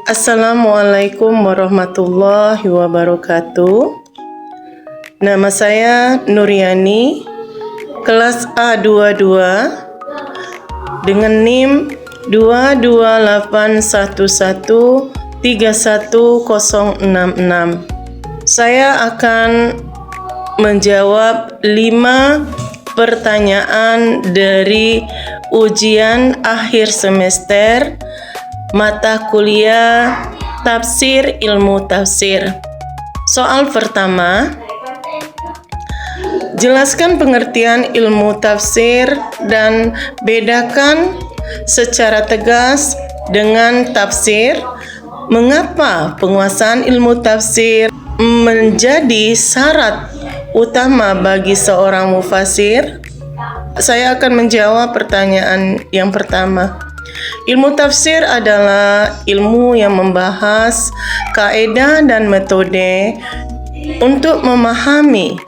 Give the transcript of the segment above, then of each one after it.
Assalamualaikum warahmatullahi wabarakatuh. Nama saya Nuryani, kelas A22 dengan NIM 228113166. Saya akan menjawab 5 pertanyaan dari ujian akhir semester mata kuliah Tafsir Ilmu Tafsir. Soal pertama, jelaskan pengertian ilmu tafsir dan bedakan secara tegas dengan tafsir. Mengapa penguasaan ilmu tafsir menjadi syarat utama bagi seorang mufasir? Saya akan menjawab pertanyaan yang pertama. Ilmu tafsir adalah ilmu yang membahas kaidah dan metode untuk memahami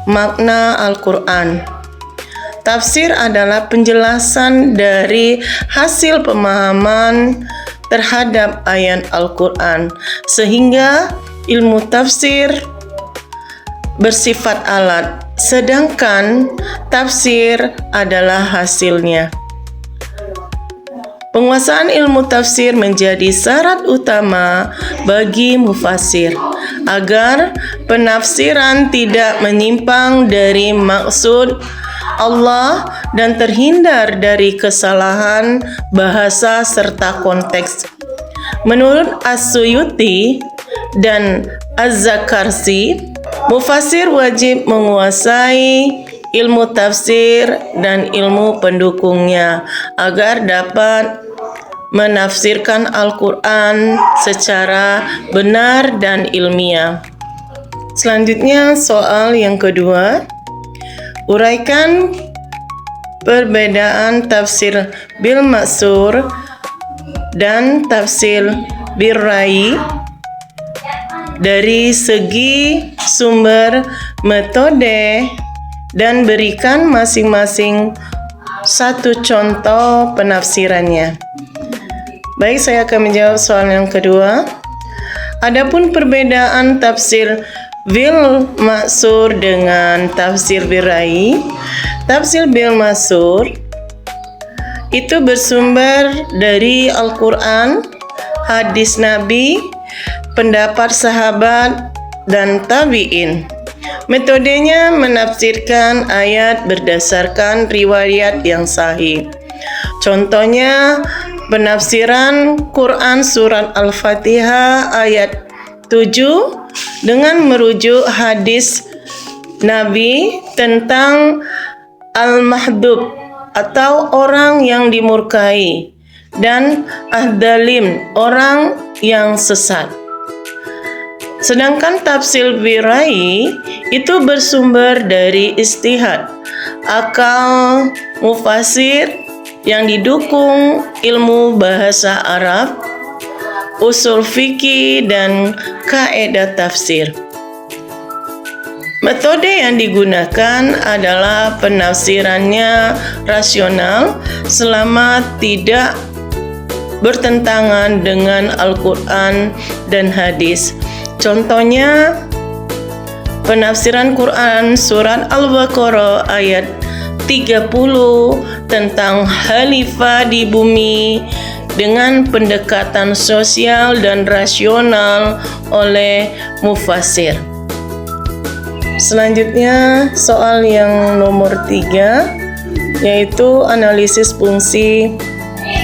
makna Al-Quran. Tafsir adalah penjelasan dari hasil pemahaman terhadap ayat Al-Quran, sehingga ilmu tafsir bersifat alat, sedangkan tafsir adalah hasilnya. Penguasaan ilmu tafsir menjadi syarat utama bagi mufasir agar penafsiran tidak menyimpang dari maksud Allah dan terhindar dari kesalahan bahasa serta konteks. Menurut As-Suyuti dan Az-Zakarsi, mufasir wajib menguasai ilmu tafsir dan ilmu pendukungnya agar dapat menafsirkan Al-Quran secara benar dan ilmiah. Selanjutnya, soal yang kedua. Uraikan perbedaan tafsir bil maksur dan tafsir bil rai dari segi sumber, metode, dan berikan masing-masing satu contoh penafsirannya. Baik, saya akan menjawab soal yang kedua. Adapun perbedaan tafsir bil maksur dengan tafsir bil rai, tafsir bil maksur itu bersumber dari Al-Quran, hadis Nabi, pendapat sahabat, dan tabi'in. Metodenya menafsirkan ayat berdasarkan riwayat yang sahih. Contohnya, penafsiran Quran surat Al-Fatihah ayat 7 dengan merujuk hadis Nabi tentang Al-Mahdub atau orang yang dimurkai dan Ahdalim, orang yang sesat. Sedangkan tafsir bil rai itu bersumber dari ijtihad, akal mufasir yang didukung ilmu bahasa Arab, usul fikih, dan kaidah tafsir. Metode yang digunakan adalah penafsirannya rasional selama tidak bertentangan dengan Al-Quran dan hadis. Contohnya, penafsiran Quran surat Al-Baqarah ayat 30 tentang khalifah di bumi dengan pendekatan sosial dan rasional oleh mufasir. Selanjutnya, soal yang nomor 3, yaitu analisis fungsi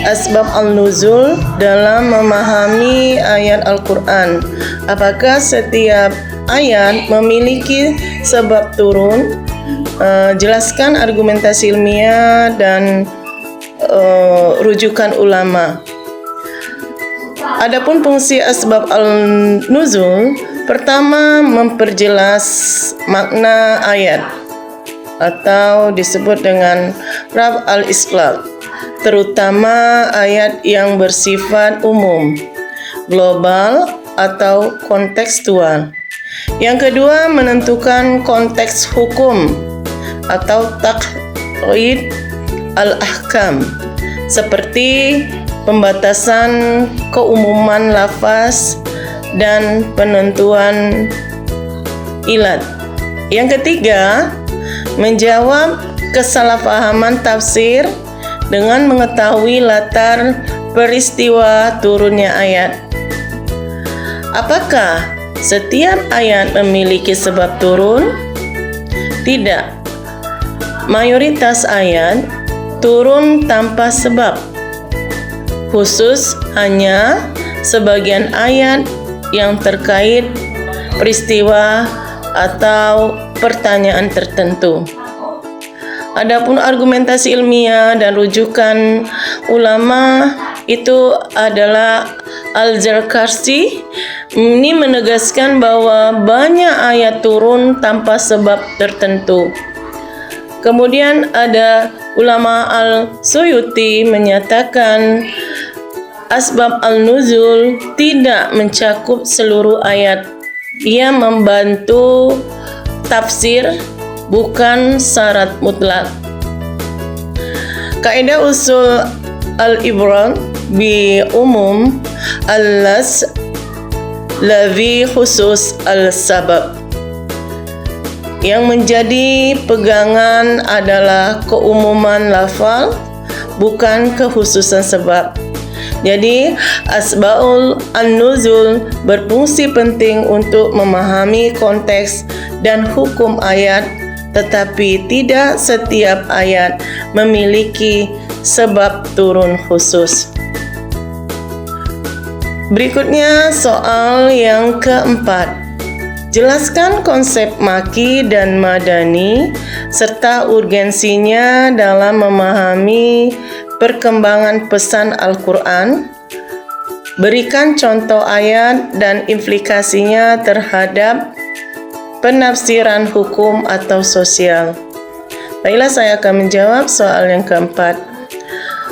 asbab al-nuzul dalam memahami ayat Al-Quran. Apakah setiap ayat memiliki sebab turun? Jelaskan argumentasi ilmiah dan rujukan ulama. Adapun fungsi asbab al-nuzul, pertama, memperjelas makna ayat atau disebut dengan raf al-isqlal, terutama ayat yang bersifat umum, global, atau kontekstual. Yang kedua, menentukan konteks hukum atau taqyid al-ahkam, seperti pembatasan keumuman lafaz, dan penentuan ilat. Yang ketiga, menjawab kesalahpahaman tafsir dengan mengetahui latar peristiwa turunnya ayat. Apakah setiap ayat memiliki sebab turun? Tidak. Mayoritas ayat turun tanpa sebab. Khusus hanya sebagian ayat yang terkait peristiwa atau pertanyaan tertentu. Adapun argumentasi ilmiah dan rujukan ulama itu adalah Al-Zarkashi. Ini menegaskan bahwa banyak ayat turun tanpa sebab tertentu. Kemudian ada ulama Al-Suyuti menyatakan asbab al-nuzul tidak mencakup seluruh ayat. Ia membantu tafsir, bukan syarat mutlak. Kaidah usul al-ibran bi umum al-las lavi khusus al-sabab. Yang menjadi pegangan adalah keumuman lafal, bukan kekhususan sebab. Jadi, asbaul an-nuzul berfungsi penting untuk memahami konteks dan hukum ayat, tetapi tidak setiap ayat memiliki sebab turun khusus. Berikutnya soal yang keempat. Jelaskan konsep maki dan madani serta urgensinya dalam memahami perkembangan pesan Al-Quran. Berikan contoh ayat dan implikasinya terhadap penafsiran hukum atau sosial. Baiklah, saya akan menjawab soal yang keempat.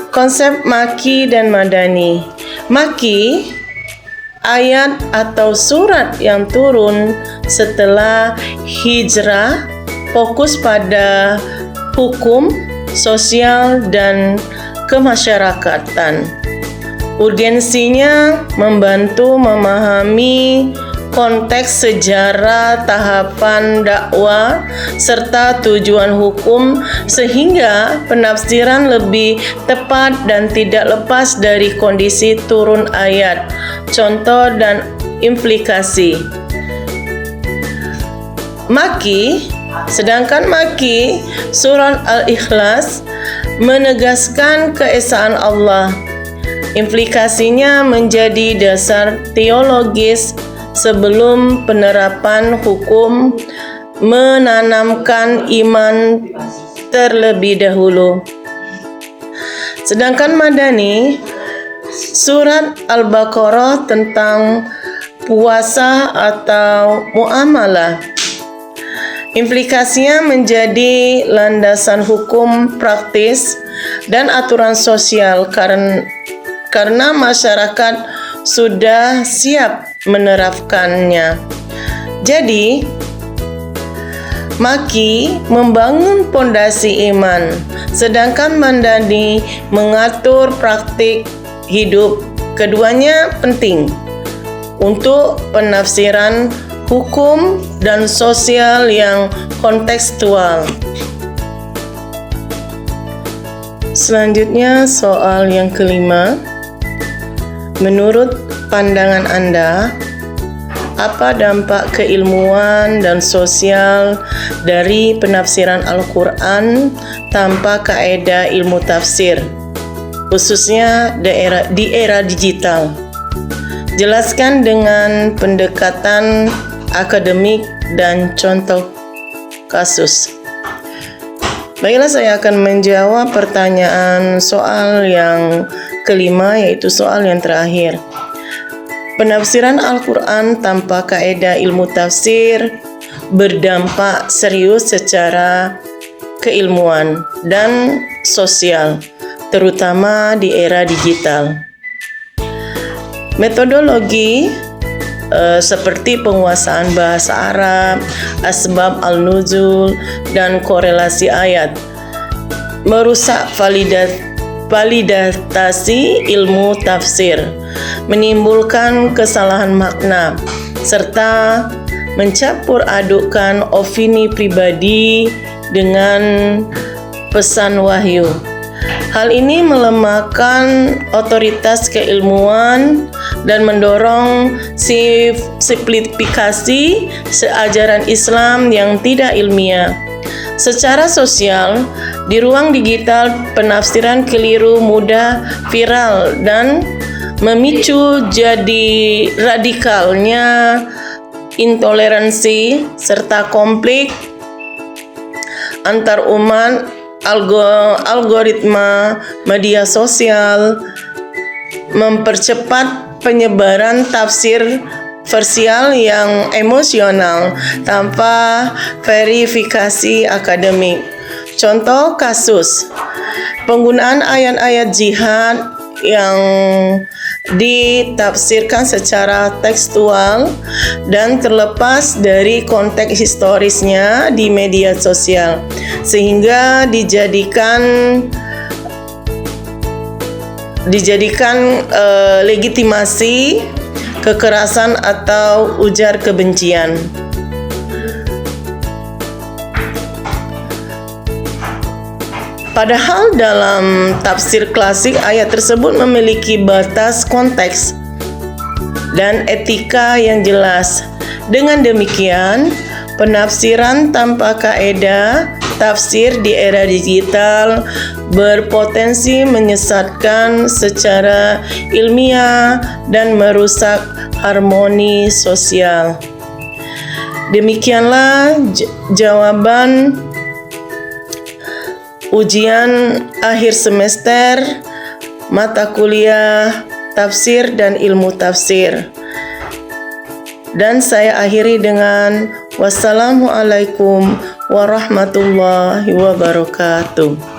Konsep maki dan madani. Maki, ayat atau surat yang turun setelah hijrah, fokus pada hukum, sosial, dan kemasyarakatan. Urgensinya membantu memahami konteks sejarah, tahapan dakwah, serta tujuan hukum sehingga penafsiran lebih tepat dan tidak lepas dari kondisi turun ayat, contoh dan implikasi. Maki, sedangkan maki surat Al-Ikhlas menegaskan keesaan Allah. Implikasinya menjadi dasar teologis sebelum penerapan hukum, menanamkan iman terlebih dahulu. Sedangkan madani, surat Al-Baqarah tentang puasa atau muamalah. Implikasinya menjadi landasan hukum praktis dan aturan sosial karena masyarakat sudah siap menerapkannya. Jadi, maki membangun pondasi iman, sedangkan madani mengatur praktik hidup. Keduanya penting untuk penafsiran hukum dan sosial yang kontekstual. Selanjutnya soal yang kelima. Menurut pandangan Anda, apa dampak keilmuan dan sosial dari penafsiran Al-Quran tanpa kaidah ilmu tafsir, khususnya di era digital? Jelaskan dengan pendekatan akademik dan contoh kasus. Baiklah, saya akan menjawab pertanyaan soal yang kelima, yaitu soal yang terakhir. Penafsiran Al-Quran tanpa kaidah ilmu tafsir berdampak serius secara keilmuan dan sosial, terutama di era digital. Metodologi seperti penguasaan bahasa Arab, asbab al-nuzul, dan korelasi ayat merusak validasi ilmu tafsir, menimbulkan kesalahan makna, serta mencampur adukkan opini pribadi dengan pesan wahyu. Hal ini melemahkan otoritas keilmuan dan mendorong simplifikasi seajaran Islam yang tidak ilmiah. Secara sosial, di ruang digital penafsiran keliru mudah viral dan memicu jadi radikalnya intoleransi serta konflik antar umat. Algoritma media sosial mempercepat penyebaran tafsir parsial yang emosional tanpa verifikasi akademik. Contoh kasus, penggunaan ayat-ayat jihad yang ditafsirkan secara tekstual dan terlepas dari konteks historisnya di media sosial, sehingga dijadikan legitimasi kekerasan atau ujar kebencian. Padahal dalam tafsir klasik ayat tersebut memiliki batas konteks dan etika yang jelas. Dengan demikian, penafsiran tanpa kaedah tafsir di era digital berpotensi menyesatkan secara ilmiah dan merusak harmoni sosial. Demikianlah jawaban ujian akhir semester mata kuliah tafsir dan ilmu tafsir. Dan saya akhiri dengan wassalamualaikum warahmatullahi wabarakatuh.